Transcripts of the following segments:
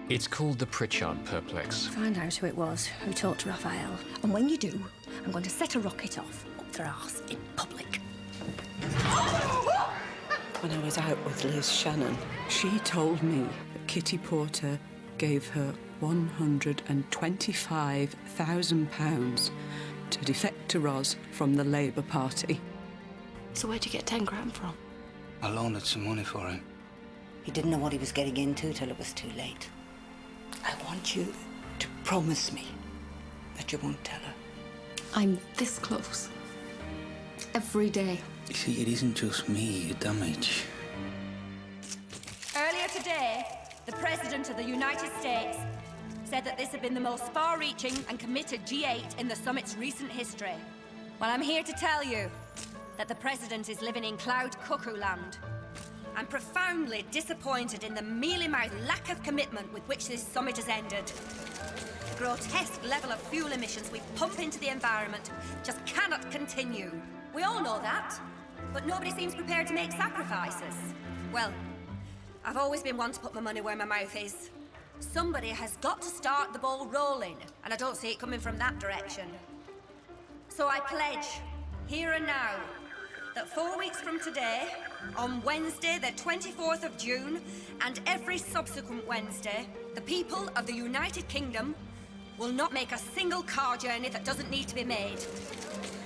It's called the Pritchard Perplex. Find out who it was who talked to Raphael. And when you do, I'm going to set a rocket off up their arse in public. When I was out with Liz Shannon, she told me that Kitty Porter gave her £125,000 to defect to Ros from the Labour Party. So where'd you get 10 grand from? I loaned some money for him. He didn't know what he was getting into till it was too late. I want you to promise me that you won't tell her. I'm this close. Every day. You see, it isn't just me you damage. Earlier today, the President of the United States said that this had been the most far-reaching and committed G8 in the summit's recent history. Well, I'm here to tell you that the President is living in cloud cuckoo land. I'm profoundly disappointed in the mealy-mouthed lack of commitment with which this summit has ended. The grotesque level of fuel emissions we pump into the environment just cannot continue. We all know that, but nobody seems prepared to make sacrifices. Well, I've always been one to put my money where my mouth is. Somebody has got to start the ball rolling, and I don't see it coming from that direction. So I pledge, here and now, that 4 weeks from today, on Wednesday, the 24th of June, and every subsequent Wednesday, the people of the United Kingdom will not make a single car journey that doesn't need to be made.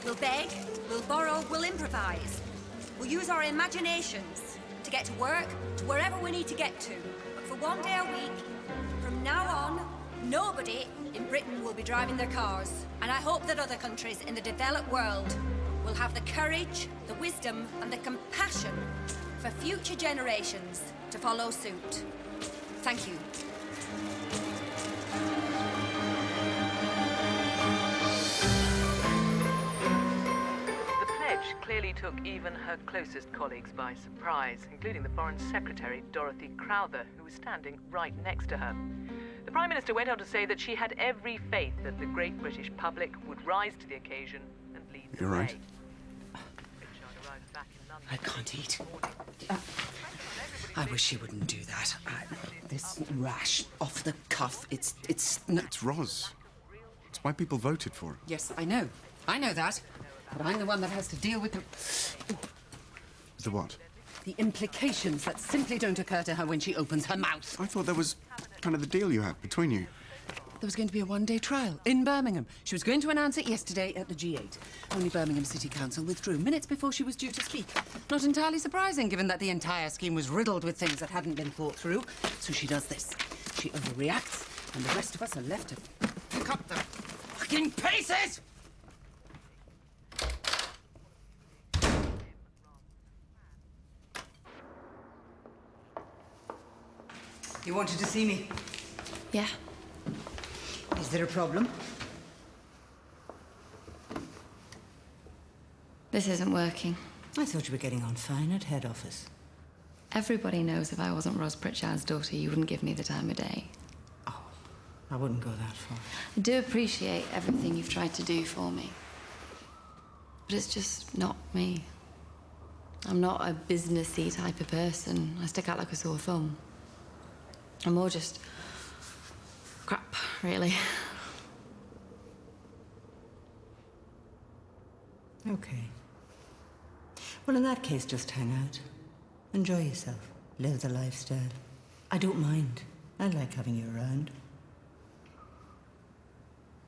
We'll beg, we'll borrow, we'll improvise. We'll use our imaginations to get to work, to wherever we need to get to. But for 1 day a week, from now on, nobody in Britain will be driving their cars. And I hope that other countries in the developed world will have the courage, the wisdom, and the compassion for future generations to follow suit. Thank you. The pledge clearly took even her closest colleagues by surprise, including the Foreign Secretary, Dorothy Crowther, who was standing right next to her. The Prime Minister went on to say that she had every faith that the great British public would rise to the occasion and lead the way. You're right. I can't eat. I wish she wouldn't do that. This rash, off the cuff, it's not... It's Ros. It's why people voted for her. Yes, I know. I know that. But I'm the one that has to deal with The what? the implications that simply don't occur to her when she opens her mouth. I thought that was kind of the deal you had between you. There was going to be a one-day trial in Birmingham. She was going to announce it yesterday at the G8. Only Birmingham City Council withdrew minutes before she was due to speak. Not entirely surprising, given that the entire scheme was riddled with things that hadn't been thought through. So she does this. She overreacts, and the rest of us are left to pick up the fucking pieces! You wanted to see me? Yeah. Is there a problem? This isn't working. I thought you were getting on fine at head office. Everybody knows if I wasn't Ros Pritchard's daughter, you wouldn't give me the time of day. Oh, I wouldn't go that far. I do appreciate everything you've tried to do for me. But it's just not me. I'm not a businessy type of person. I stick out like a sore thumb. I'm more just crap, really. Okay. Well, in that case, just hang out. Enjoy yourself. Live the lifestyle. I don't mind. I like having you around.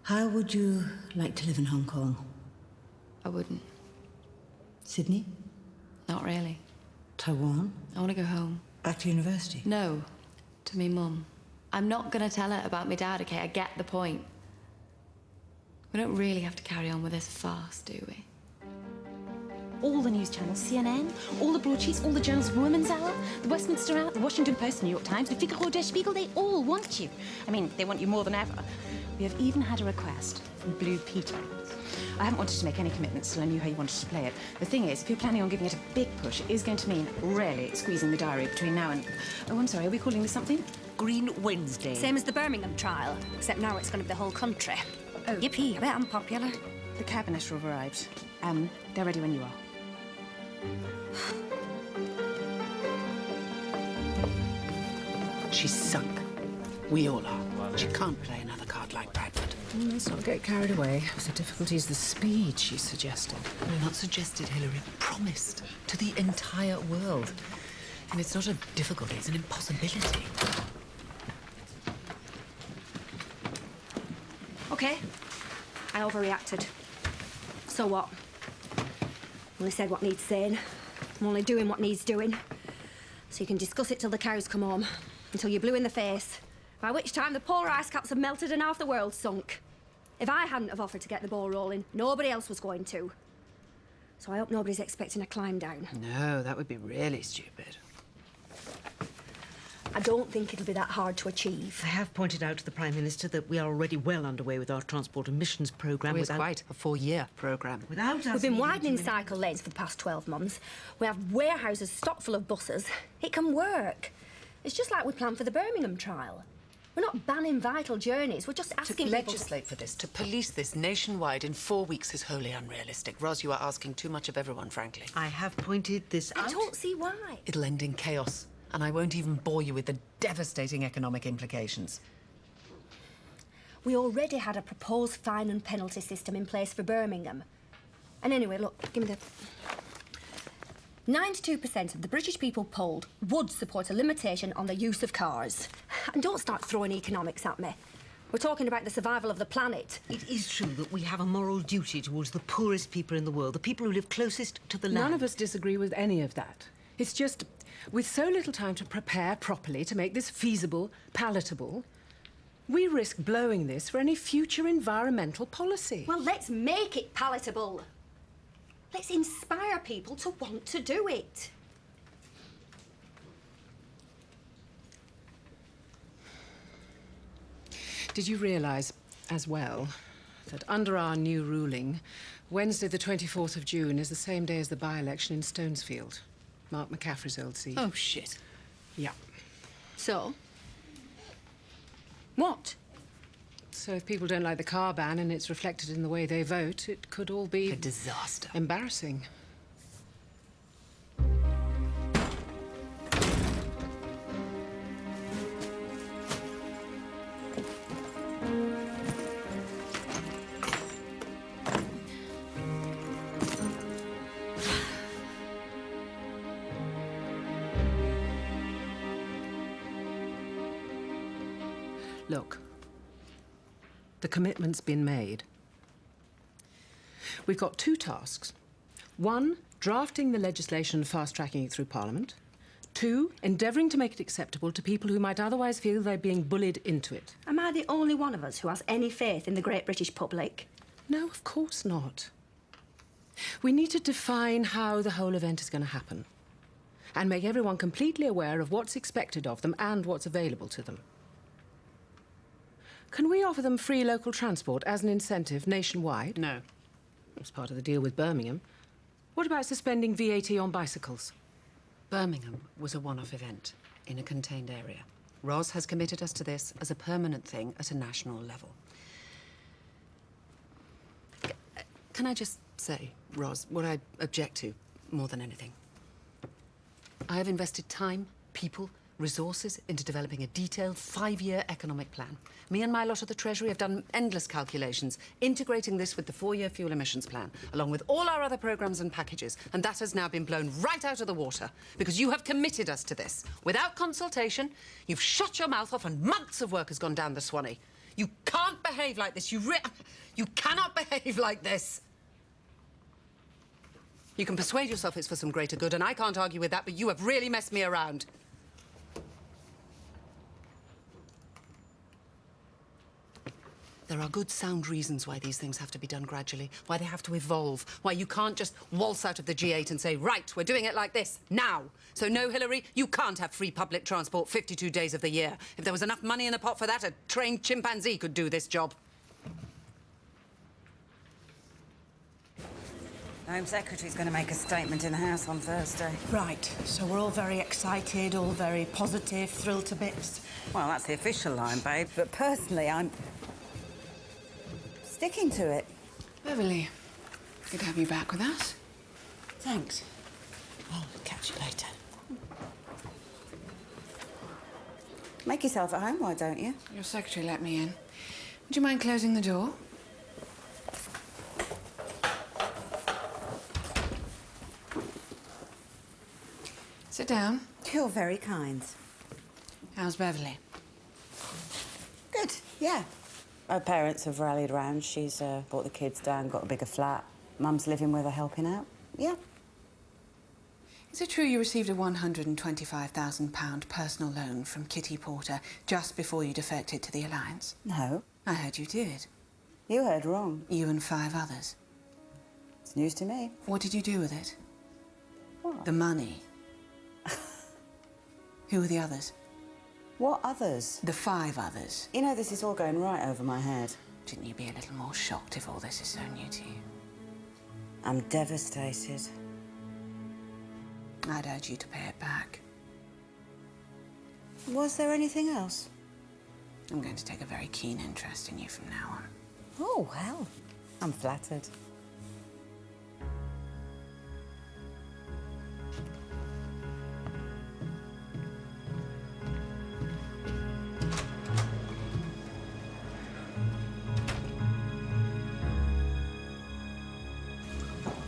How would you like to live in Hong Kong? I wouldn't. Sydney? Not really. Taiwan? I want to go home. Back to university? No, to me mum. I'm not going to tell her about my dad, okay? I get the point. We don't really have to carry on with this farce, do we? All the news channels, CNN, all the broadsheets, all the journals, Women's Hour, the Westminster Hour, the Washington Post, the New York Times, the Figaro, Der Spiegel, they all want you. I mean, they want you more than ever. We have even had a request from Blue Peter. I haven't wanted to make any commitments till I knew how you wanted to play it. The thing is, if you're planning on giving it a big push, it is going to mean really squeezing the diary between now and... Oh, I'm sorry, are we calling this something? Green Wednesday. Same as the Birmingham trial, except now it's going to be the whole country. Oh. Yippee, I bet I'm popular. The cabinet have arrived. They're ready when you are. She's sunk. We all are. She can't play another card like Bradford. Let's not get carried away. The difficulty is the speed she suggested. No, not suggested, Hillary. Promised. To the entire world. And it's not a difficulty, it's an impossibility. Okay, I overreacted. So what? Only said what needs saying. I'm only doing what needs doing. So you can discuss it till the cows come home. Until you're blue in the face. By which time the polar ice caps have melted and half the world's sunk. If I hadn't have offered to get the ball rolling, nobody else was going to. So I hope nobody's expecting a climb down. No, that would be really stupid. I don't think it'll be that hard to achieve. I have pointed out to the Prime Minister that we are already well underway with our transport emissions programme. It's quite a 4-year programme. Without us We've been needing widening to- cycle lanes for the past 12 months. We have warehouses stocked full of buses. It can work. It's just like we planned for the Birmingham trial. We're not banning vital journeys. We're just asking To people legislate for this, to police this nationwide in 4 weeks is wholly unrealistic. Ros, you are asking too much of everyone, frankly. I have pointed this out. I don't see why. It'll end in chaos, and I won't even bore you with the devastating economic implications. We already had a proposed fine and penalty system in place for Birmingham. And anyway, look, give me the... 92% of the British people polled would support a limitation on the use of cars. And don't start throwing economics at me. We're talking about the survival of the planet. It is true that we have a moral duty towards the poorest people in the world, the people who live closest to the land. None of us disagree with any of that. It's just, with so little time to prepare properly to make this feasible, palatable, we risk blowing this for any future environmental policy. Well, let's make it palatable. Let's inspire people to want to do it. Did you realise, as well, that under our new ruling, Wednesday the 24th of June is the same day as the by-election in Stonesfield, Mark McCaffrey's old seat? Oh, shit. Yeah. So? What? So if people don't like the car ban and it's reflected in the way they vote, it could all be... A disaster. Embarrassing. Look. The commitment's been made. We've got 2 tasks. 1, drafting the legislation and fast-tracking it through Parliament. 2, endeavouring to make it acceptable to people who might otherwise feel they're being bullied into it. Am I the only one of us who has any faith in the great British public? No, of course not. We need to define how the whole event is going to happen and make everyone completely aware of what's expected of them and what's available to them. Can we offer them free local transport as an incentive nationwide? No. It's part of the deal with Birmingham. What about suspending VAT on bicycles? Birmingham was a one-off event in a contained area. Ros has committed us to this as a permanent thing at a national level. Can I just say, Ros, what I object to more than anything? I have invested time, people, resources into developing a detailed 5-year economic plan. Me and my lot of the Treasury have done endless calculations, integrating this with the 4-year fuel emissions plan, along with all our other programmes and packages, and that has now been blown right out of the water because you have committed us to this. Without consultation, you've shut your mouth off and months of work has gone down the Swanee. You can't behave like this. You cannot behave like this. You can persuade yourself it's for some greater good, and I can't argue with that, but you have really messed me around. There are good, sound reasons why these things have to be done gradually, why they have to evolve, why you can't just waltz out of the G8 and say, right, we're doing it like this, now. So no, Hillary, you can't have free public transport 52 days of the year. If there was enough money in the pot for that, a trained chimpanzee could do this job. The Home Secretary's going to make a statement in the House on Thursday. Right, so we're all very excited, all very positive, thrilled to bits. Well, that's the official line, babe. But personally, I'm sticking to it. Beverly, good to have you back with us. Thanks. I'll catch you later. Make yourself at home, why don't you? Your secretary let me in. Would you mind closing the door? Sit down. You're very kind. How's Beverly? Good, yeah. Her parents have rallied round. She's brought the kids down, got a bigger flat. Mum's living with her, helping out. Yeah. Is it true you received a £125,000 personal loan from Kitty Porter just before you defected to the Alliance? No. I heard you did. You heard wrong. You and 5 others. It's news to me. What did you do with it? What? The money. Who were the others? What others? The 5 others. You know, this is all going right over my head. Shouldn't you be a little more shocked if all this is so new to you? I'm devastated. I'd urge you to pay it back. Was there anything else? I'm going to take a very keen interest in you from now on. Oh, well, I'm flattered.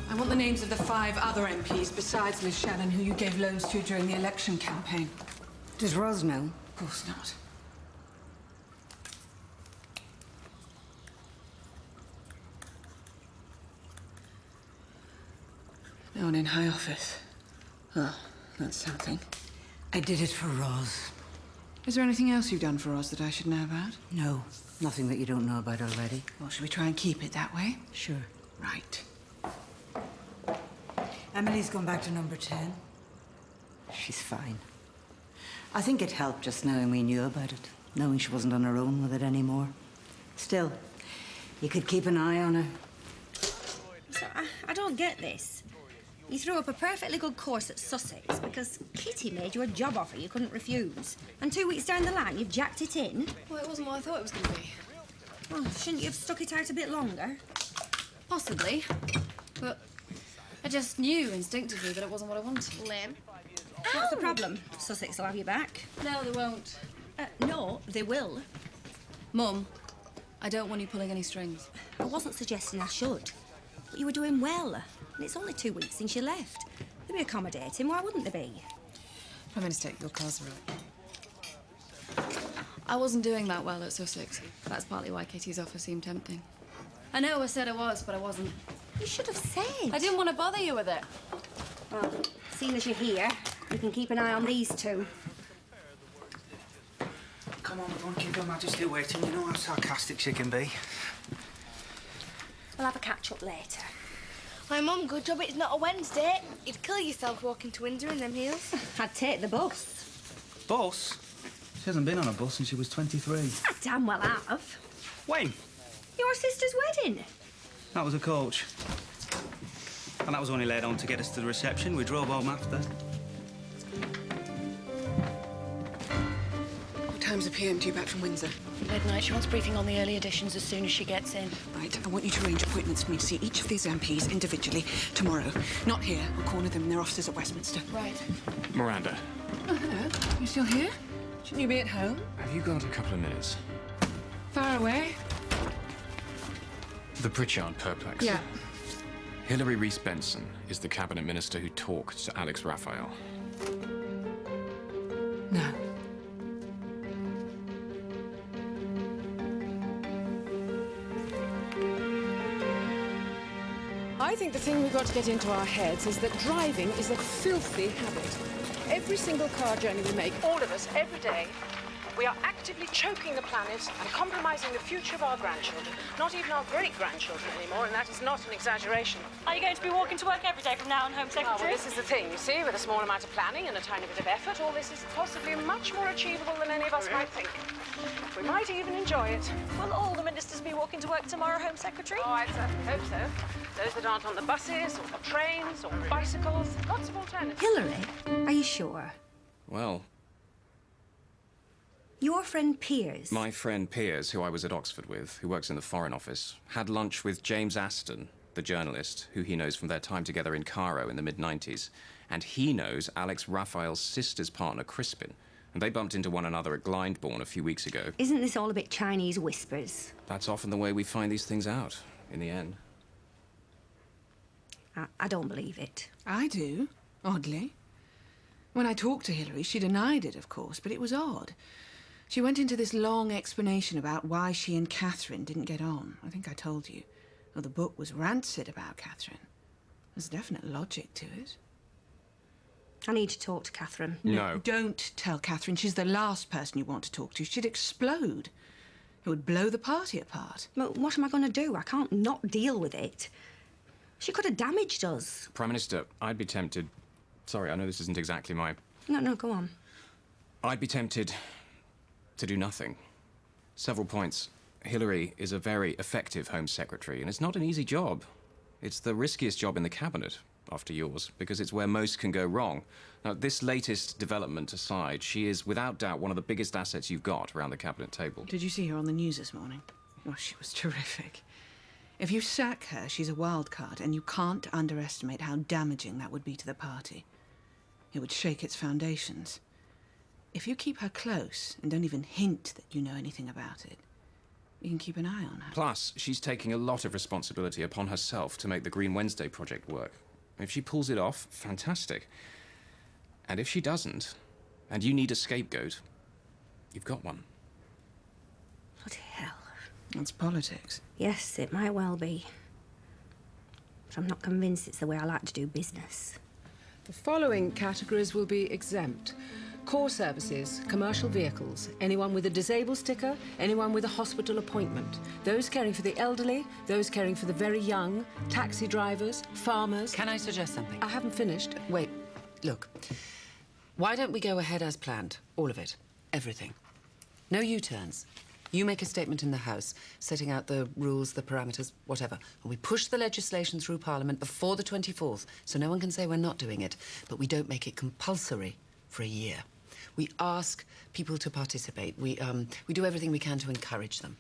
I want the names of the 5 other MPs besides Miss Shannon, who you gave loans to during the election campaign. Does Ros know? Of course not. No one in high office. Oh, that's something. I did it for Ros. Is there anything else you've done for us that I should know about? No, nothing that you don't know about already. Well, should we try and keep it that way? Sure. Right. Emily's gone back to number 10. She's fine. I think it helped just knowing we knew about it, knowing she wasn't on her own with it anymore. Still, you could keep an eye on her. So, I don't get this. You threw up a perfectly good course at Sussex because Kitty made you a job offer you couldn't refuse. And 2 weeks down the line, you've jacked it in. Well, it wasn't what I thought it was going to be. Well, shouldn't you have stuck it out a bit longer? Possibly. But I just knew instinctively that it wasn't what I wanted. Lame. What's the problem? Sussex will have you back. No, they won't. No, they will. Mum, I don't want you pulling any strings. I wasn't suggesting I should. But you were doing well. And it's only 2 weeks since you left. They'd be accommodating, why wouldn't they be? Prime Minister, your car's right. I wasn't doing that well at Sussex. That's partly why Kitty's offer seemed tempting. I know I said I was, but I wasn't. You should have said. I didn't want to bother you with it. Well, seeing as you're here, you can keep an eye on these 2. Come on, don't keep Her Majesty waiting. You know how sarcastic she can be. We'll have a catch-up later. My mum, good job it's not a Wednesday. You'd kill yourself walking to Windsor in them heels. I'd take the bus. Bus? She hasn't been on a bus since she was 23. I damn well have. When? Your sister's wedding. That was a coach. And that was only laid on to get us to the reception. We drove home after. What time's the PM due back from Windsor? Midnight. She wants briefing on the early editions as soon as she gets in. Right, I want you to arrange appointments for me to see each of these MPs individually tomorrow. Not here. I'll corner them in their offices at Westminster. Right. Miranda, Oh, hello. You still here? Shouldn't you be at home? have you got a couple of minutes? Far away? The Pritchard perplex. Yeah. Hilary Reese Benson is the cabinet minister who talked to Alex Raphael. No. I think the thing we've got to get into our heads is that driving is a filthy habit. Every single car journey we make, all of us, every day, we are actively choking the planet and compromising the future of our grandchildren. Not even our great-grandchildren anymore, and that is not an exaggeration. Are you going to be walking to work every day from now on, Home Well, Secretary? this is the thing, you see, with a small amount of planning and a tiny bit of effort, all this is possibly much more achievable than any of us might think. We might even enjoy it. Will all the ministers be walking to work tomorrow, Home Secretary? Oh, I certainly hope so. Those that aren't on the buses, or the trains, or bicycles, lots of alternatives. Hillary, are you sure? Well, Your friend Piers. my friend Piers, who I was at Oxford with, who works in the Foreign Office, had lunch with James Aston, the journalist, who he knows from their time together in Cairo in the mid-90s. And he knows Alex Raphael's sister's partner, Crispin, And they bumped into one another at Glyndebourne a few weeks ago. Isn't this all a bit Chinese whispers? That's often the way we find these things out, in the end. I don't believe it. I do, oddly. When I talked to Hilary, she denied it, of course, but it was odd. She went into this long explanation about why she and Catherine didn't get on. I think I told you. Well, the book was rancid about Catherine. There's definite logic to it. I need to talk to Catherine. No. Don't tell Catherine. She's the last person you want to talk to. She'd explode. It would blow the party apart. But what am I going to do? I can't not deal with it. She could have damaged us. Prime Minister, I'd be tempted... Sorry, I know this isn't exactly my... No, go on. I'd be tempted to do nothing. Several points. Hilary is a very effective Home Secretary, and it's not an easy job. It's the riskiest job in the Cabinet, after yours, because it's where most can go wrong. Now, this latest development aside, she is without doubt one of the biggest assets you've got around the Cabinet table. Did you see her on the news this morning? Oh, she was terrific. If you sack her, she's a wild card, and you can't underestimate how damaging that would be to the party. It would shake its foundations. If you keep her close and don't even hint that you know anything about it, you can keep an eye on her. Plus, she's taking a lot of responsibility upon herself to make the Green Wednesday project work. If she pulls it off, fantastic. And if she doesn't, and you need a scapegoat, you've got one. Bloody hell. That's politics. Yes, it might well be. But I'm not convinced it's the way I like to do business. The following categories will be exempt. Core services, commercial vehicles, anyone with a disabled sticker, anyone with a hospital appointment, those caring for the elderly, those caring for the very young, taxi drivers, farmers... Can I suggest something? I haven't finished. Wait, look. Why don't we go ahead as planned? All of it. Everything. No U-turns. You make a statement in the House, setting out the rules, the parameters, whatever. And we push the legislation through Parliament before the 24th, so no one can say we're not doing it. But we don't make it compulsory for a year. We ask people to participate. We do everything we can to encourage them.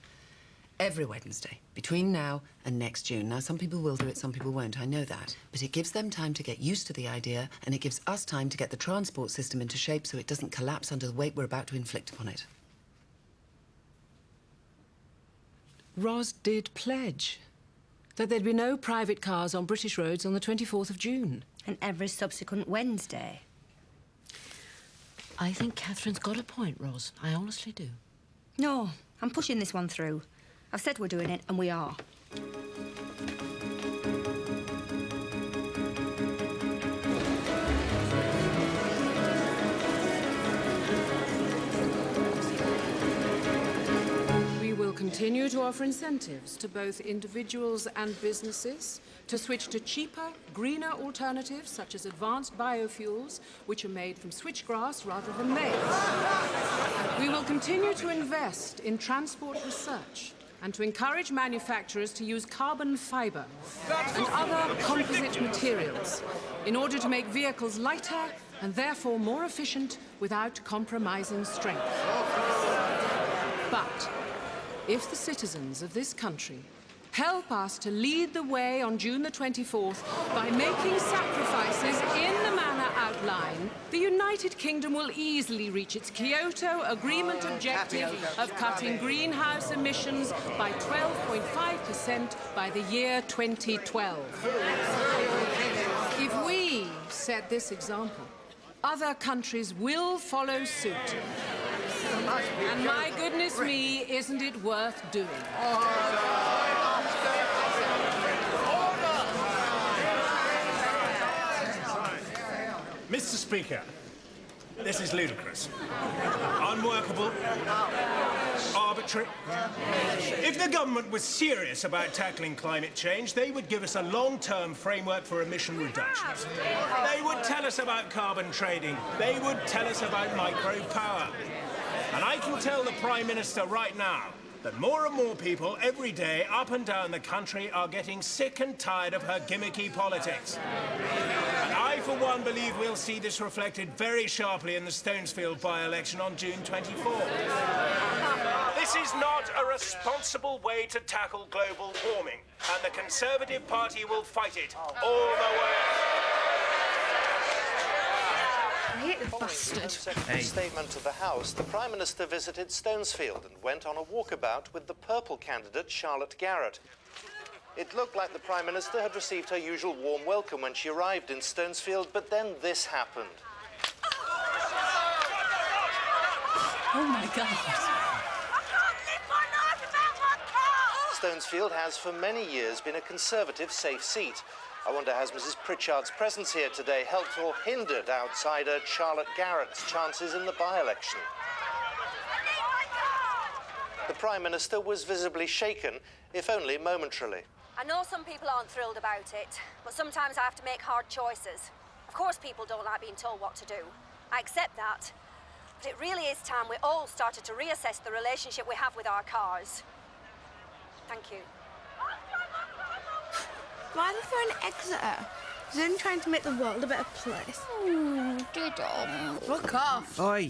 Every Wednesday, between now and next June. Now, some people will do it, some people won't, I know that. But it gives them time to get used to the idea, and it gives us time to get the transport system into shape so it doesn't collapse under the weight we're about to inflict upon it. Ros did pledge that there'd be no private cars on British roads on the 24th of June. And every subsequent Wednesday. I think Catherine's got a point, Ros. I honestly do. No, I'm pushing this one through. I've said we're doing it, and we are. We will continue to offer incentives to both individuals and businesses to switch to cheaper, greener alternatives such as advanced biofuels, which are made from switchgrass rather than maize. We will continue to invest in transport research and to encourage manufacturers to use carbon fibre and other composite materials in order to make vehicles lighter and therefore more efficient without compromising strength. But if the citizens of this country help us to lead the way on June the 24th by making sacrifices in the manner outlined, the United Kingdom will easily reach its Kyoto Agreement objective of cutting greenhouse emissions by 12.5% by the year 2012. If we set this example, other countries will follow suit. And my goodness me, isn't it worth doing? Mr. Speaker, this is ludicrous. Unworkable. Arbitrary. If the government was serious about tackling climate change, they would give us a long-term framework for emission reductions. They would tell us about carbon trading. They would tell us about micropower. And I can tell the Prime Minister right now that more and more people every day up and down the country are getting sick and tired of her gimmicky politics. And I, for one, believe we'll see this reflected very sharply in the Stonesfield by-election on June 24th. This is not a responsible way to tackle global warming, and the Conservative Party will fight it all the way. Bastard. Secretary's statement to the House, the Prime Minister visited Stonesfield and went on a walkabout with the Purple candidate, Charlotte Garrett. It looked like the Prime Minister had received her usual warm welcome when she arrived in Stonesfield, but then this happened. Oh, my God. Stonesfield has for many years been a Conservative safe seat. I wonder, has Mrs. Pritchard's presence here today helped or hindered outsider Charlotte Garrett's chances in the by-election? The Prime Minister was visibly shaken, if only momentarily. I know some people aren't thrilled about it, but sometimes I have to make hard choices. Of course people don't like being told what to do. I accept that. But it really is time we all started to reassess the relationship we have with our cars. Thank you. Why are they throwing eggs at her? She's only trying to make the world a better place. Get on. Fuck off. Oi!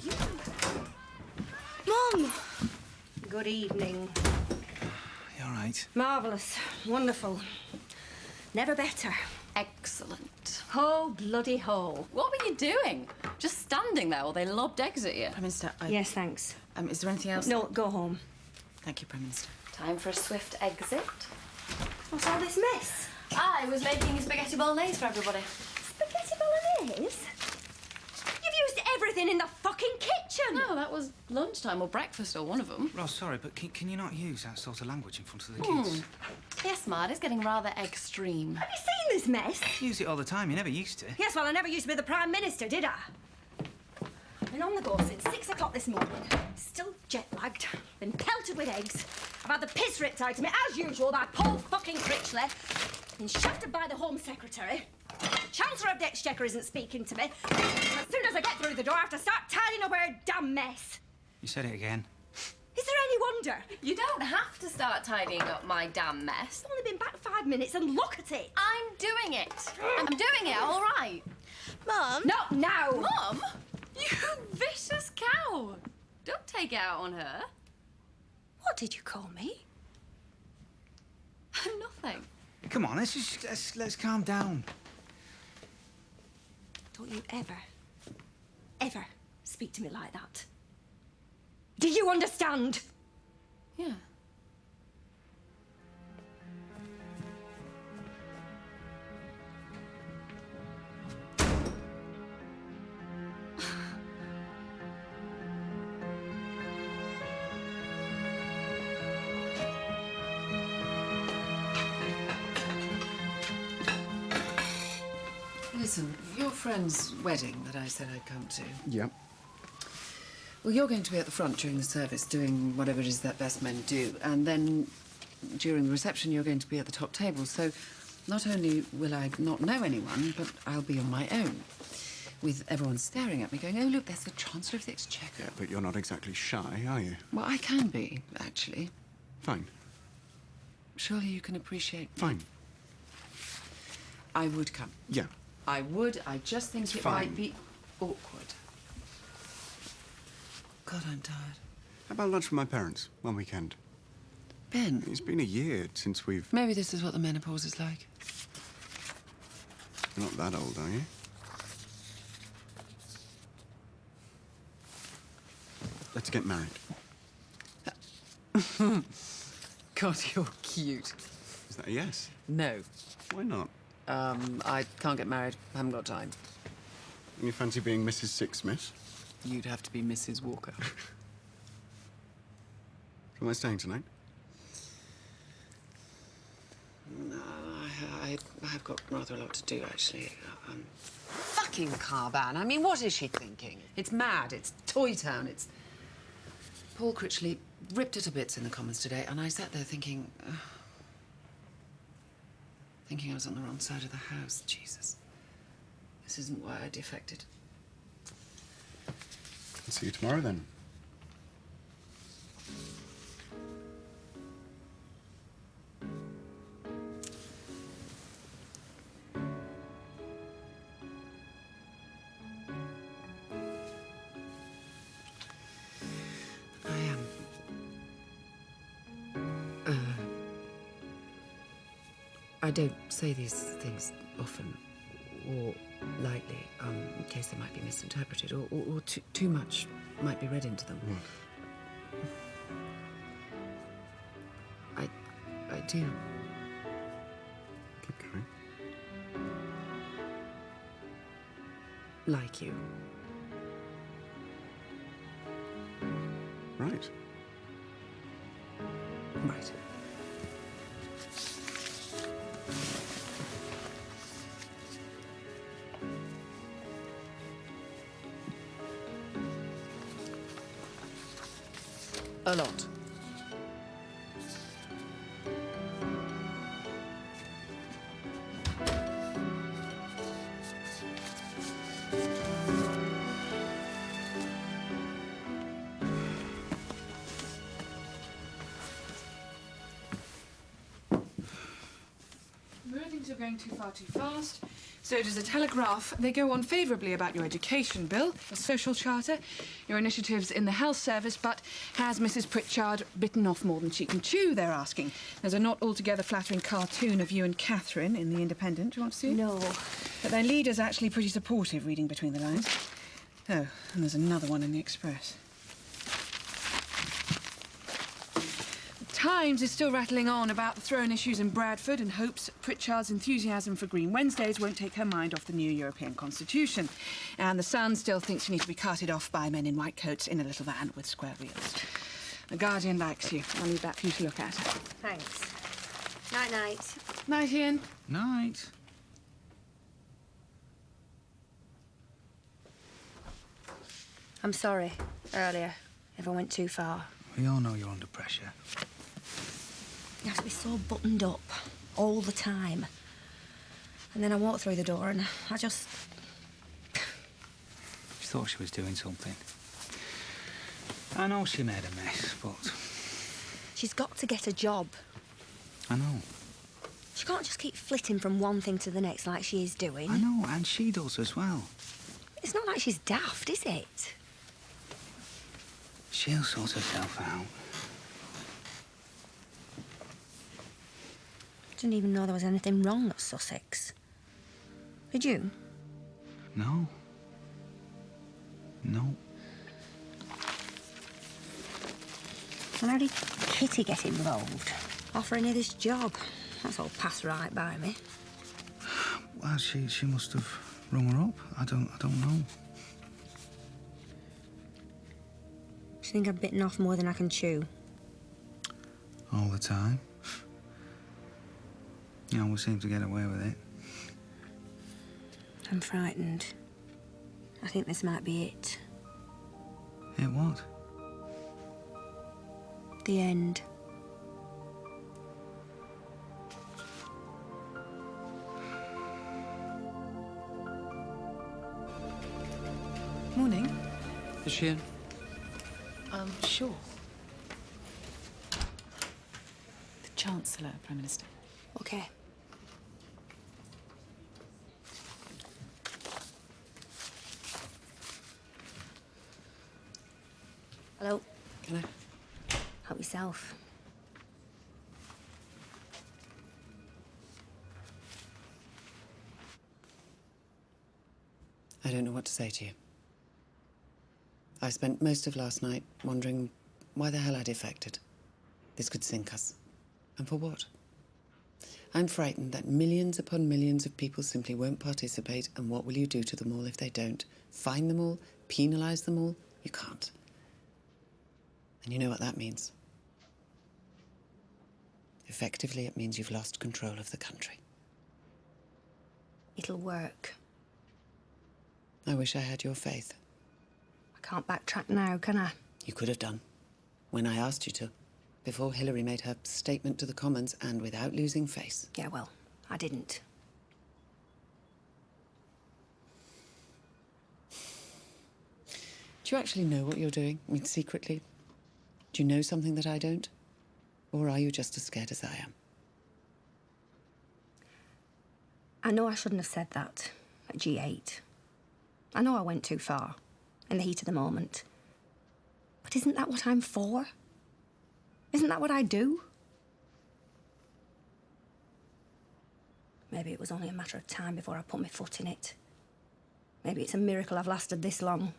Mum! Good evening. You all right? Marvellous. Wonderful. Never better. Excellent. Ho, bloody ho. What were you doing? Just standing there while they lobbed eggs at you? Prime Minister, Yes, thanks. Is there anything else? No, go home. Thank you, Prime Minister. Time for a swift exit. What's all this mess? I was making spaghetti bolognese for everybody. Spaghetti bolognese? You've used everything in the fucking kitchen! No, that was lunchtime or breakfast or one of them. Ross, sorry, but can you not use that sort of language in front of the kids? Yes, Mad, it's getting rather extreme. Have you seen this mess? Use it all the time, you never used to. Yes, well, I never used to be the Prime Minister, did I? I've been on the go since 6 o'clock this morning. Still jet-lagged. Been pelted with eggs. I've had the piss ripped out of me, as usual, by Paul fucking Pritchard. Been shafted by the Home Secretary. Chancellor of the Exchequer isn't speaking to me. And as soon as I get through the door, I have to start tidying up her damn mess. You said it again. Is there any wonder? You don't have to start tidying up my damn mess. I've only been back 5 minutes and look at it. I'm doing it. I'm doing it, all right. Mum? Not now. Mum? You vicious cow. Don't take it out on her. What did you call me? Nothing. Come on, let's calm down. Don't you ever speak to me like that. Do you understand? Yeah. Listen, your friend's wedding that I said I'd come to. Yeah. Well, you're going to be at the front during the service doing whatever it is that best men do. And then during the reception, you're going to be at the top table. So not only will I not know anyone, but I'll be on my own. With everyone staring at me going, oh, look, there's the Chancellor of the Exchequer. Yeah, but you're not exactly shy, are you? Well, I can be, actually. Fine. Surely you can appreciate... Fine. I would come. Yeah. I would. I just think it might be awkward. God, I'm tired. How about lunch with my parents one weekend? Ben. It's been a year since we've... Maybe this is what the menopause is like. You're not that old, are you? Let's get married. God, you're cute. Is that a yes? No. Why not? I can't get married. I haven't got time. And you fancy being Mrs. Sixsmith? You'd have to be Mrs. Walker. Am I staying tonight? No, I've got rather a lot to do, actually. Fucking car ban. I mean, what is she thinking? It's mad. It's Toy Town. It's... Paul Critchley ripped her to bits in the Commons today, and I sat there thinking... thinking I was on the wrong side of the house. Jesus. This isn't why I defected. I'll see you tomorrow, then. I don't say these things often, or lightly, in case they might be misinterpreted, or too much might be read into them. What? I do. Keep going. Like you. Right. Right. A lot. Things are going too far too fast. So does the Telegraph. They go on favourably about your education bill, the social charter, your initiatives in the health service, but has Mrs. Pritchard bitten off more than she can chew, they're asking. There's a not altogether flattering cartoon of you and Catherine in The Independent. Do you want to see it? No. But their leader's actually pretty supportive, reading between the lines. Oh, and there's another one in the Express. Times is still rattling on about the throne issues in Bradford and hopes Pritchard's enthusiasm for Green Wednesdays won't take her mind off the new European Constitution. And the Sun still thinks you need to be carted off by men in white coats in a little van with square wheels. The Guardian likes you. I'll leave that for you to look at. Thanks. Night-night. Night, Ian. Night. I'm sorry, earlier, if I went too far. We all know you're under pressure. You have to be so buttoned up all the time. And then I walked through the door and I just... She thought she was doing something. I know she made a mess, but... She's got to get a job. I know. She can't just keep flitting from one thing to the next like she is doing. I know, and she does as well. It's not like she's daft, is it? She'll sort herself out. Didn't even know there was anything wrong at Sussex. Did you? No. No. And how did Kitty get involved? Offering her this job. That's all passed right by me. Well, she must have rung her up. I don't know. Do you think I've bitten off more than I can chew? All the time. You always seem to get away with it. I'm frightened. I think this might be it. It what? The end. Morning. Is she in? Sure. The Chancellor, Prime Minister. Okay. Hello. Can I? Help yourself. I don't know what to say to you. I spent most of last night wondering why the hell I defected. This could sink us. And for what? I'm frightened that millions upon millions of people simply won't participate, and what will you do to them all if they don't? Fine them all? Penalise them all? You can't. And you know what that means? Effectively, it means you've lost control of the country. It'll work. I wish I had your faith. I can't backtrack now, can I? You could have done. When I asked you to. Before Hillary made her statement to the Commons, and without losing face. Yeah, well, I didn't. Do you actually know what you're doing? I mean, secretly? Do you know something that I don't? Or are you just as scared as I am? I know I shouldn't have said that at G8. I know I went too far in the heat of the moment. But isn't that what I'm for? Isn't that what I do? Maybe it was only a matter of time before I put my foot in it. Maybe it's a miracle I've lasted this long.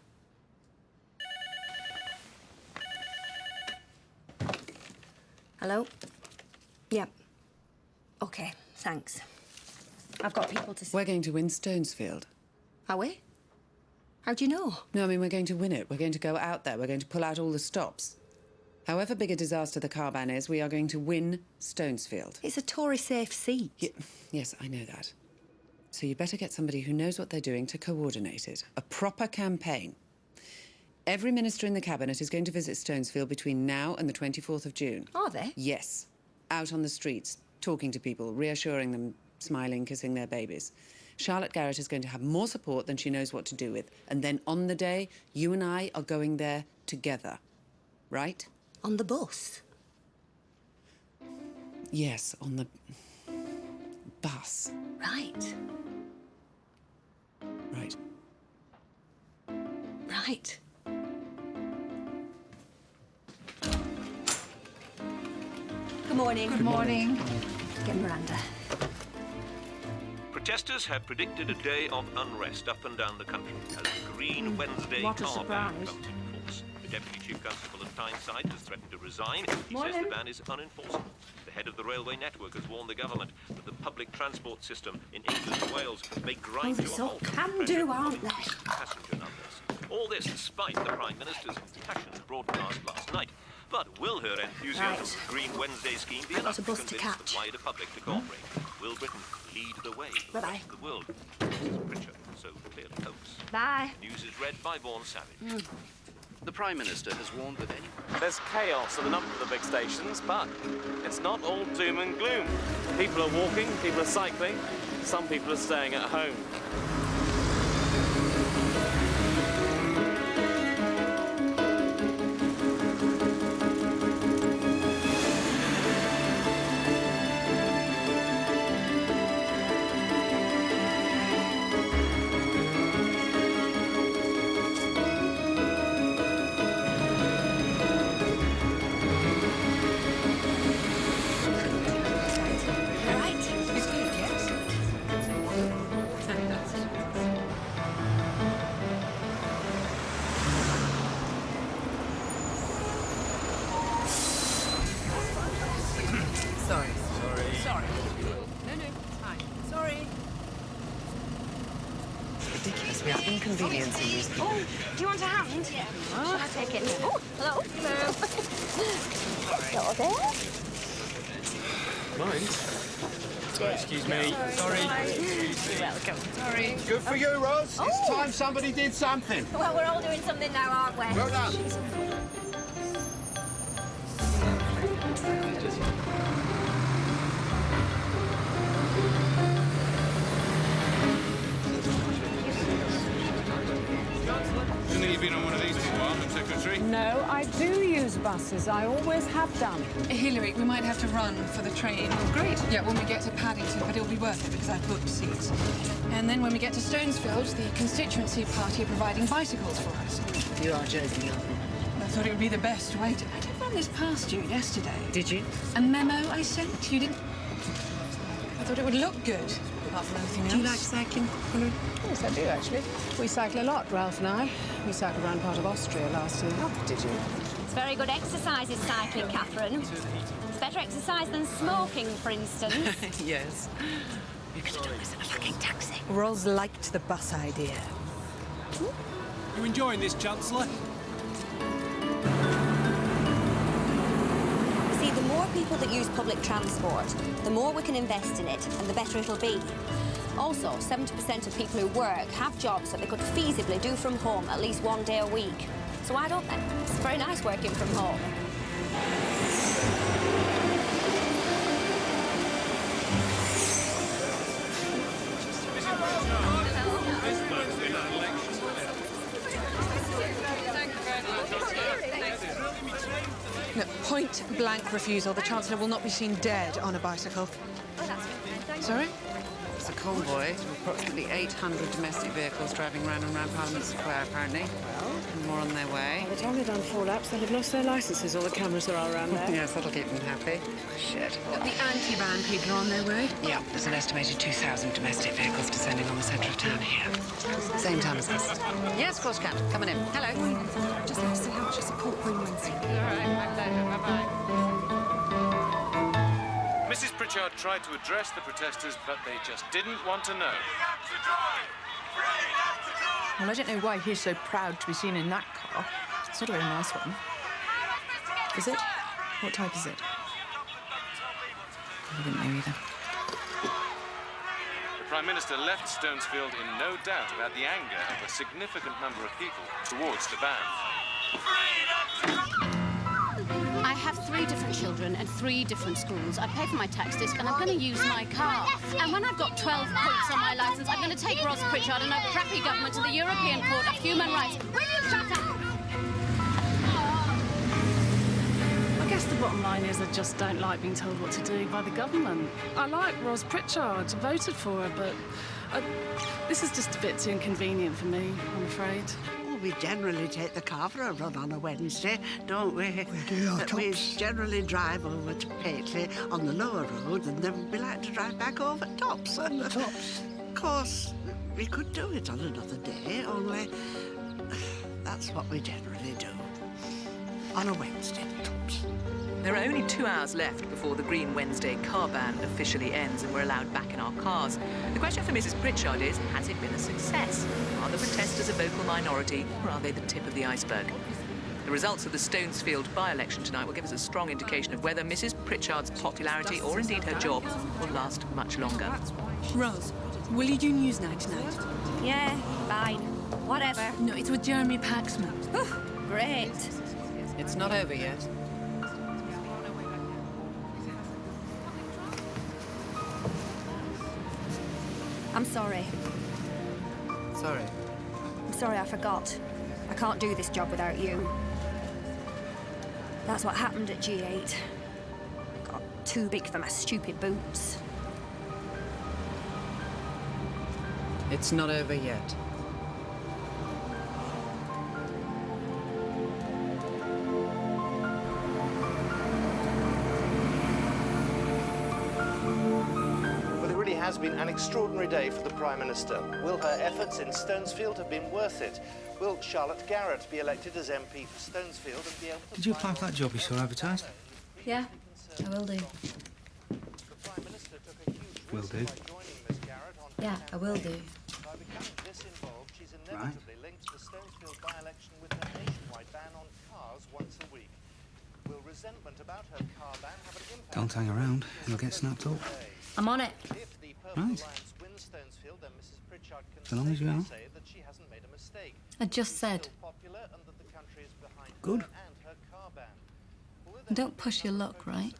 Hello? Yep. Okay, thanks. I've got people to see. We're going to win Stonesfield. Are we? How do you know? No, I mean, we're going to win it. We're going to go out there. We're going to pull out all the stops. However big a disaster the car ban is, we are going to win Stonesfield. It's a Tory-safe seat. Yes, I know that. So you better get somebody who knows what they're doing to coordinate it. A proper campaign. Every minister in the cabinet is going to visit Stonesfield between now and the 24th of June. Are they? Yes. Out on the streets, talking to people, reassuring them, smiling, kissing their babies. Charlotte Garrett is going to have more support than she knows what to do with. And then on the day, you and I are going there together. Right? On the bus? Yes, on the bus. Right. Right. Right. Good morning. Good morning. Get Miranda. Protesters have predicted a day of unrest up and down the country as the Green Wednesday what a car ban surprise. comes into force. The Deputy Chief Constable of Tyneside has threatened to resign. He Morning. says the ban is unenforceable. The head of the railway network has warned the government that the public transport system in England and Wales may grind Oh, to they're a so halt. can-do, aren't they? Passenger numbers. All this despite the Prime Minister's impassioned broadcast last night. But will her enthusiasm Right. for the Green Wednesday scheme be I've enough got a to bus to convince catch. the wider public to cooperate? Will Britain lead the way for the Bye-bye. rest of the world? Mrs. Pritchard so clearly hopes. Bye. News is read by Vaughan Savage. The Prime Minister has warned that any... There's chaos at a number of the big stations, but it's not all doom and gloom. People are walking, people are cycling, some people are staying at home. Sorry. Sorry. No, it's fine. Sorry. It's ridiculous. We are inconveniencing these people. Oh, do you want a hand? Yeah. Shall I take it? Oh, hello. Hello. You're there? Mind? Sorry, excuse me. Sorry. You're welcome. Sorry. Good for you, Roz. Oh. It's time somebody did something. Well, we're all doing something now, aren't we? Well done. Didn't think you'd been on one of these for a while, Home Secretary. No, I do use buses. I always have done. Hilary, we might have to run for the train. Oh, great. Yeah, when we get to Paddington, but it'll be worth it because I've booked seats. And then when we get to Stonesfield, the constituency party are providing bicycles for us. You are joking, aren't you? I thought it would be the best way to... I did run this past you yesterday. Did you? A memo I sent. You didn't... I thought it would look good, apart from anything else. Do you like cycling, Hilary? Yes, I do, actually. We cycle a lot, Ralph and I. We cycled around part of Austria last year. Oh, did you? It's very good exercise, is cycling, Catherine. It's better exercise than smoking, for instance. Yes. You could have done this in a fucking taxi. Ros liked the bus idea. You enjoying this, Chancellor? See, the more people that use public transport, the more we can invest in it, and the better it'll be. Also, 70% of people who work have jobs that they could feasibly do from home at least one day a week. So why don't they? It's very nice working from home. No, point-blank refusal. The Chancellor will not be seen dead on a bicycle. Sorry? It's a convoy of approximately 800 domestic vehicles driving round and round Parliament Square, apparently. Well, and more on their way. By the time they've done 4 laps, they'll have lost their licenses. All the cameras there are around there. Yes, that'll keep them happy. Shit. The anti-ban people are on their way. Yeah, there's an estimated 2,000 domestic vehicles descending on the centre of town here. Same time as us. Yes, of course, Cat. Come on in. Hello. Just like to see how much your support bring Wednesday. All right, my pleasure. Bye-bye. Mrs. Pritchard tried to address the protesters, but they just didn't want to know. Well, I don't know why he's so proud to be seen in that car. It's not a very nice one. Is it? What type is it? I didn't know either. The Prime Minister left Stonesfield in no doubt about the anger of a significant number of people towards the ban. I have 3 different children at 3 different schools. I pay for my tax disc and I'm going to use my car. And when I've got 12 points on my licence, I'm going to take Ross Pritchard and her crappy government to the European Court of Human Rights. Will you shut up? I guess the bottom line is I just don't like being told what to do by the government. I like Ross Pritchard, voted for her, but this is just a bit too inconvenient for me, I'm afraid. We generally take the car for a run on a Wednesday, don't we? We do, But we generally drive over to Paisley on the lower road, and then we like to drive back over Tops. On the Tops. Of course, we could do it on another day, only that's what we generally do. On a Wednesday, Tops. There are only 2 hours left before the Green Wednesday car ban officially ends and we're allowed back in our cars. The question for Mrs. Pritchard is, has it been a success? Are the protesters a vocal minority, or are they the tip of the iceberg? The results of the Stonesfield by-election tonight will give us a strong indication of whether Mrs. Pritchard's popularity, or indeed her job, will last much longer. Rose, will you do Newsnight tonight? Yeah, fine. Whatever. No, it's with Jeremy Paxman. Great. It's not over yet. I'm sorry. Sorry. I'm sorry I forgot. I can't do this job without you. That's what happened at G8. Got too big for my stupid boots. It's not over yet. Has been an extraordinary day for the Prime Minister. Will her efforts in Stonesfield have been worth it? Will Charlotte Garrett be elected as MP for Stonesfield and be able to... Did you apply for that job you saw advertised? Yeah, I will do. Will do. Yeah, I will do. She's inevitably linked the Stonesfield by-election with her nationwide ban on cars once a week. Will resentment about her car ban have an impact? Don't hang around. It'll get snapped up. I'm on it. Right. So long as you are. I just said. Good. Don't push your luck, right?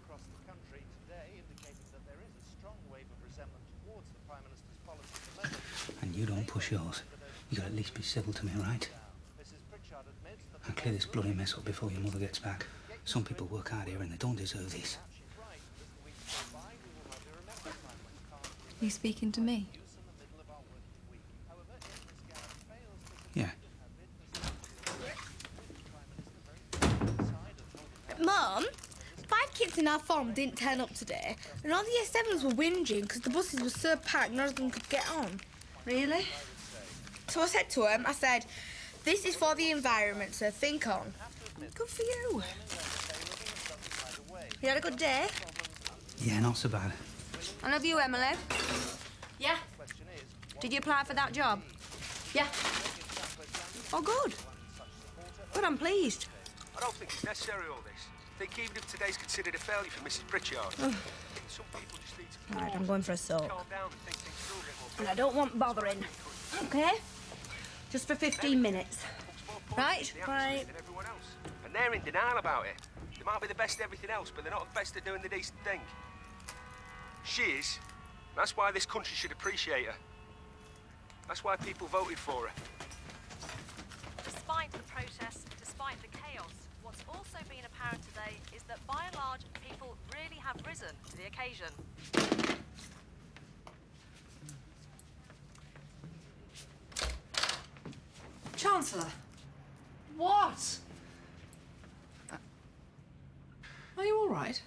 And you don't push yours. You gotta at least be civil to me, right? I'll clear this bloody mess up before your mother gets back. Some people work hard here and they don't deserve this. Are you speaking to me? Yeah. Mum, 5 kids in our farm didn't turn up today, and all the Year 7s were whinging because the buses were so packed none of them could get on. Really? So I said to them, this is for the environment, so think on. Good for you. You had a good day? Yeah, not so bad. I love you, Emily. Yeah. Did you apply for that job? Yeah. Oh, good. Good, I'm pleased. I don't think it's necessary, all this. I think even if today's considered a failure for Mrs. Pritchard, some people just need to Right, I'm going for a soak. calm down and think things through a bit more. And I don't want bothering. Okay? Just for 15 minutes. Right? Right. Than everyone else. And they're in denial about it. They might be the best at everything else, but they're not the best at doing the decent thing. She is. That's why this country should appreciate her. That's why people voted for her. Despite the protests, despite the chaos, what's also been apparent today is that by and large, people really have risen to the occasion. Chancellor, What? Are you all right?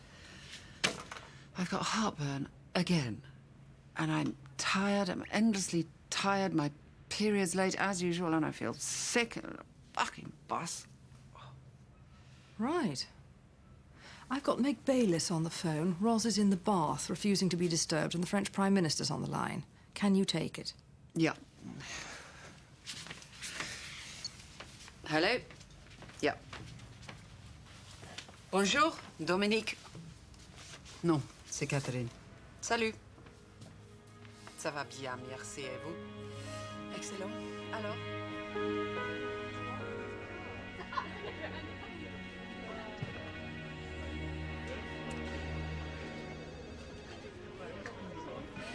I've got heartburn again. And I'm tired. I'm endlessly tired. My period's late as usual, and I feel sick. And a fucking bus. Right. I've got Meg Bayliss on the phone. Ros is in the bath, refusing to be disturbed, and the French Prime Minister's on the line. Can you take it? Yeah. Hello? Yeah. Bonjour, Dominique. Non, c'est Catherine. Salut. Ça va bien, merci. Et vous? Excellent. Alors?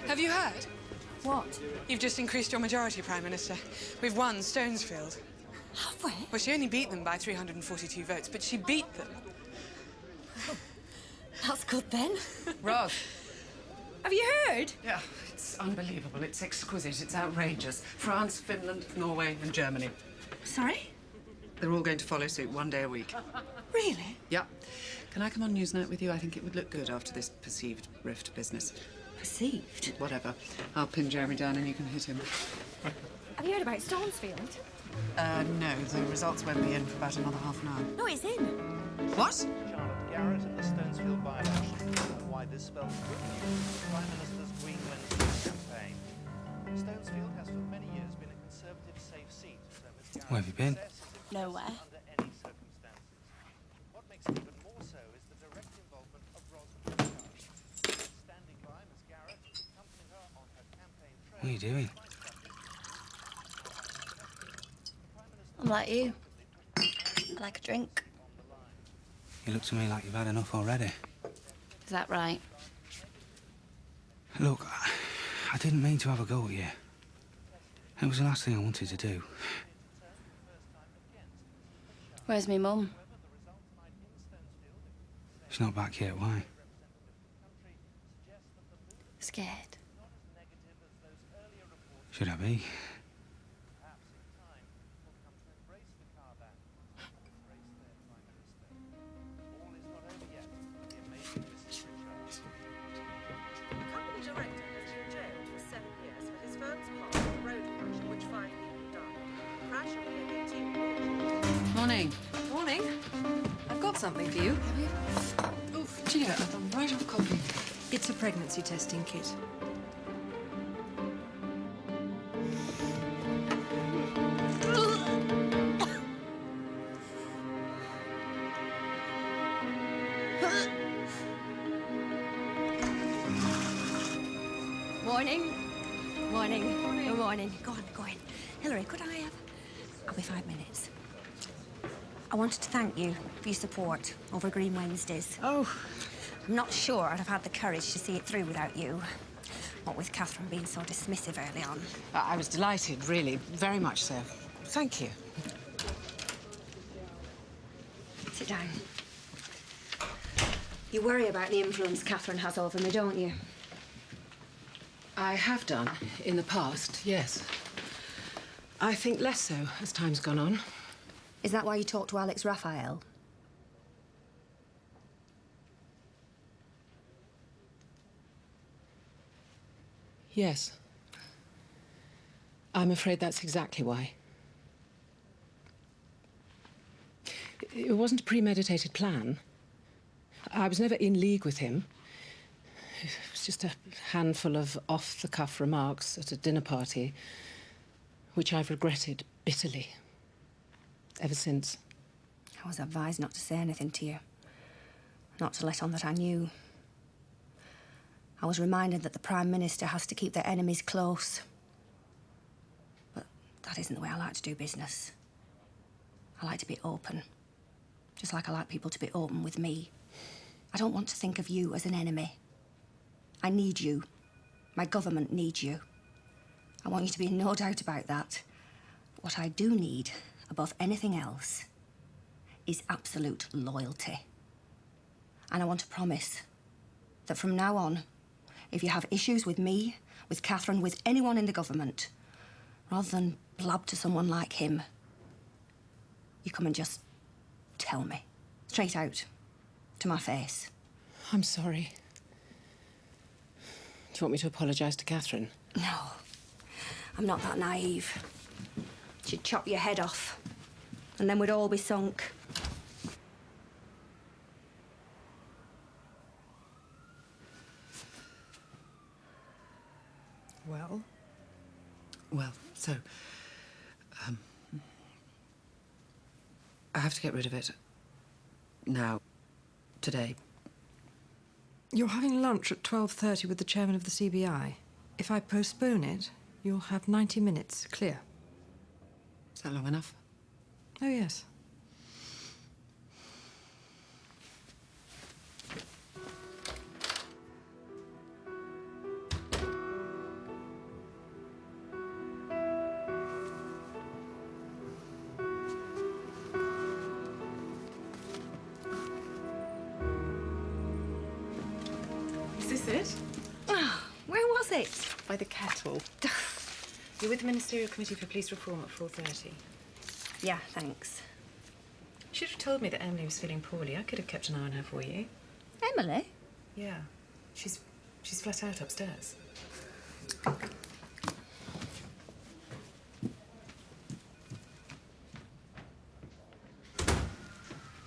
Have you heard? What? You've just increased your majority, Prime Minister. We've won Stonesfield. Have we? Well, she only beat them by 342 votes, but she beat them. That's good then. Ros. Have you heard? Yeah, it's unbelievable. It's exquisite. It's outrageous. France, Finland, Norway, and Germany. Sorry? They're all going to follow suit 1 day a week. Really? Yeah. Can I come on Newsnight with you? I think it would look good after this perceived rift business. Perceived? Whatever. I'll pin Jeremy down and you can hit him. Have you heard about Stonesfield? No. The results won't be in for about another half an hour. No, it's in. What? Charlotte Garrett and the Stonesfield by-election, and why this spells good news for the Prime Minister's Green Wednesday campaign. Stonesfield has for many years been a Conservative safe seat, so Ms. Garrett's Where have you been? success is Nowhere. under any circumstances. What makes it even more so is the direct involvement of Ros Pritchard. Standing by Ms. Garrett, accompanying her on her campaign trail. What are you doing? I'm like you. I like a drink. You look to me like you've had enough already. Is that right? Look, I didn't mean to have a go at you. It was the last thing I wanted to do. Where's me mum? She's not back yet. Why? Scared. Should I be? Company director has been jailed for 7 years for his firm's part in the road crash in which 5 people died. The crash of the 18 Morning. Morning. I've got something for you. Have you? Oh, Gia, I'm right off copy. It's a pregnancy testing kit. Morning. Morning. Good morning. Go on, go in. Hilary, could I have... I'll be 5 minutes. I wanted to thank you for your support over Green Wednesdays. Oh. I'm not sure I'd have had the courage to see it through without you. What with Catherine being so dismissive early on. I was delighted, really. Very much so. Thank you. Sit down. You worry about the influence Catherine has over me, don't you? I have done in the past, yes. I think less so as time's gone on. Is that why you talked to Alex Raphael? Yes. I'm afraid that's exactly why. It wasn't a premeditated plan. I was never in league with him. It was just a handful of off-the-cuff remarks at a dinner party, which I've regretted bitterly ever since. I was advised not to say anything to you. Not to let on that I knew. I was reminded that the Prime Minister has to keep their enemies close. But that isn't the way I like to do business. I like to be open. Just like I like people to be open with me. I don't want to think of you as an enemy. I need you. My government needs you. I want you to be in no doubt about that. What I do need, above anything else, is absolute loyalty. And I want to promise that from now on, if you have issues with me, with Catherine, with anyone in the government, rather than blab to someone like him, you come and just tell me. Straight out. To my face. I'm sorry. Do you want me to apologise to Catherine? No. I'm not that naive. She'd chop your head off. And then we'd all be sunk. Well? Well, so... I have to get rid of it. Now. Today. You're having lunch at 12:30 with the chairman of the CBI. If I postpone it, you'll have 90 minutes clear. Is that long enough? Oh, yes. Is this it? Oh, where was it? By the kettle. You're with the Ministerial Committee for Police Reform at 4:30. Yeah, thanks. You should have told me that Emily was feeling poorly. I could have kept an eye on her for you. Emily? Yeah. She's flat out upstairs.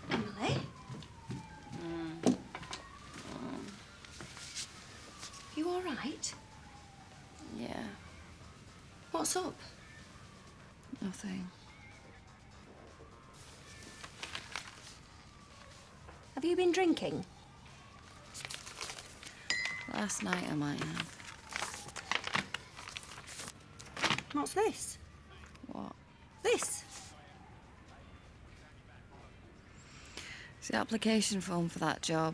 Emily? You all right? Yeah. What's up? Nothing. Have you been drinking? Last night I might have. What's this? What? This? It's the application form for that job.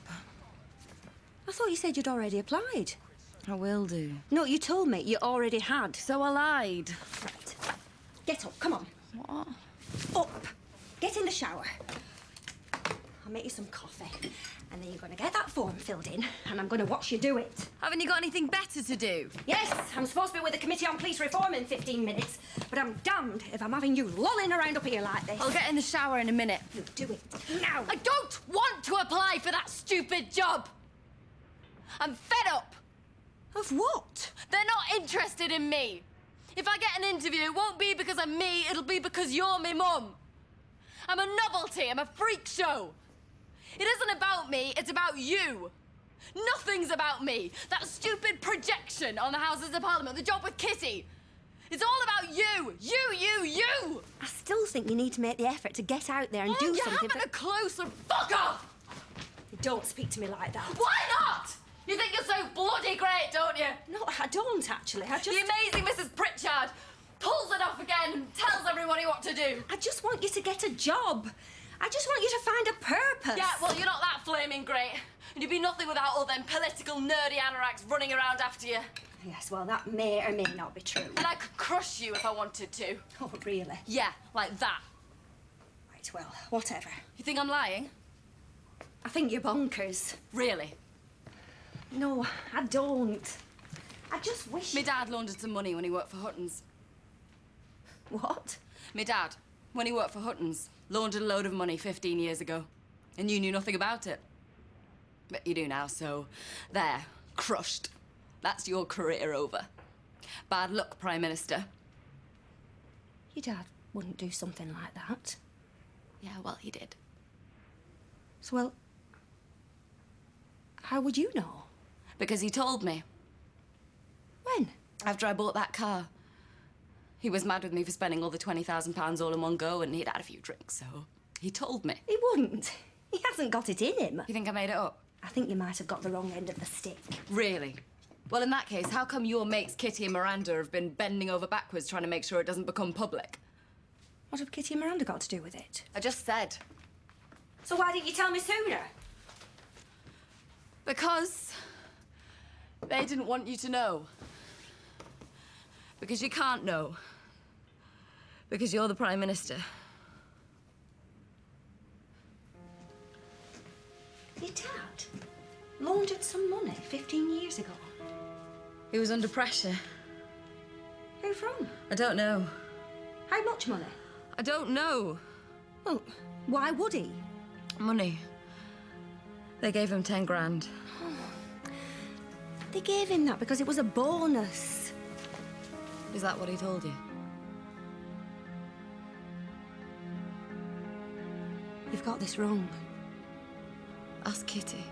I thought you said you'd already applied. I will do. No, you told me you already had. So I lied. Right. Get up, come on. What? Up. Get in the shower. I'll make you some coffee. And then you're going to get that form filled in, and I'm going to watch you do it. Haven't you got anything better to do? Yes, I'm supposed to be with the Committee on Police Reform in 15 minutes, but I'm damned if I'm having you lolling around up here like this. I'll get in the shower in a minute. You do it now. I don't want to apply for that stupid job. I'm fed up. Of what? They're not interested in me. If I get an interview, it won't be because I'm me, it'll be because you're me mum. I'm a novelty, I'm a freak show. It isn't about me, it's about you. Nothing's about me. That stupid projection on the Houses of Parliament, the job with Kitty. It's all about you. You. I still think you need to make the effort to get out there and do you something. haven't a clue, so fuck off! Don't speak to me like that. Why not? You think you're so bloody great, don't you? No, I don't, actually. The amazing Mrs. Pritchard pulls it off again and tells everybody what to do. I just want you to get a job. I just want you to find a purpose. Yeah, well, you're not that flaming great. And you'd be nothing without all them political nerdy anoraks running around after you. Yes, well, that may or may not be true. And I could crush you if I wanted to. Oh, really? Yeah, like that. Right, well, whatever. You think I'm lying? I think you're bonkers. Really? No, I don't. I just wish... My dad laundered some money when he worked for Hutton's. What? My dad, when he worked for Hutton's, laundered a load of money 15 years ago. And you knew nothing about it. But you do now, so there, crushed. That's your career over. Bad luck, Prime Minister. Your dad wouldn't do something like that. Yeah, well, he did. So, well, how would you know? Because he told me. When? After I bought that car. He was mad with me for spending all the £20,000 all in one go, and he'd had a few drinks, so he told me. He wouldn't. He hasn't got it in him. You think I made it up? I think you might have got the wrong end of the stick. Really? Well, in that case, how come your mates Kitty and Miranda have been bending over backwards trying to make sure it doesn't become public? What have Kitty and Miranda got to do with it? I just said. So why didn't you tell me sooner? Because they didn't want you to know. Because you can't know. Because you're the Prime Minister. Your dad laundered some money 15 years ago. He was under pressure. Who from? I don't know. How much money? I don't know. Well, why would he? Money. They gave him 10 grand. They gave him that because it was a bonus. Is that what he told you? You've got this wrong. Ask Kitty.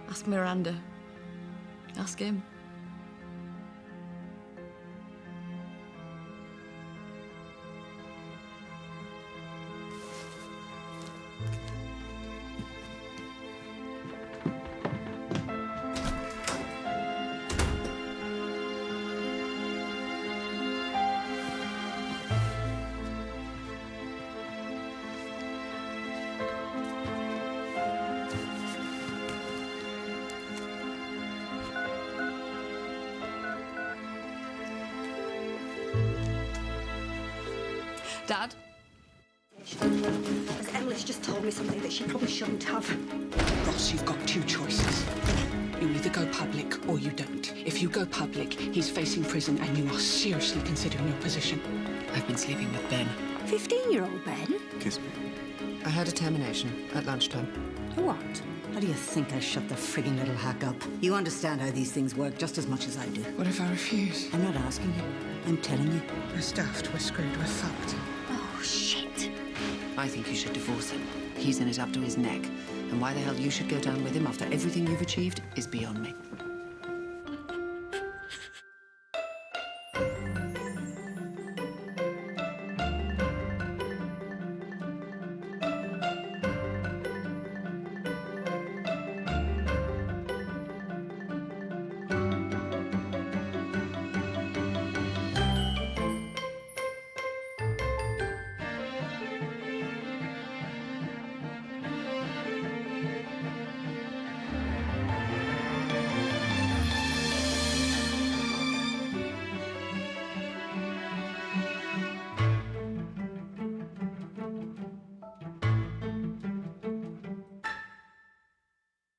Ask Miranda. Ask him. Dad? As Emily's just told me something that she probably shouldn't have. Ross, you've got two choices. You either go public or you don't. If you go public, he's facing prison and you are seriously considering your position. I've been sleeping with Ben. 15-year-old Ben? Kiss me. I had a termination at lunchtime. What? How do you think I shut the frigging little hack up? You understand how these things work just as much as I do. What if I refuse? I'm not asking you. I'm telling you. We're stuffed, we're screwed, we're fucked. Oh, shit. I think you should divorce him. He's in it up to his neck. And why the hell you should go down with him after everything you've achieved is beyond me.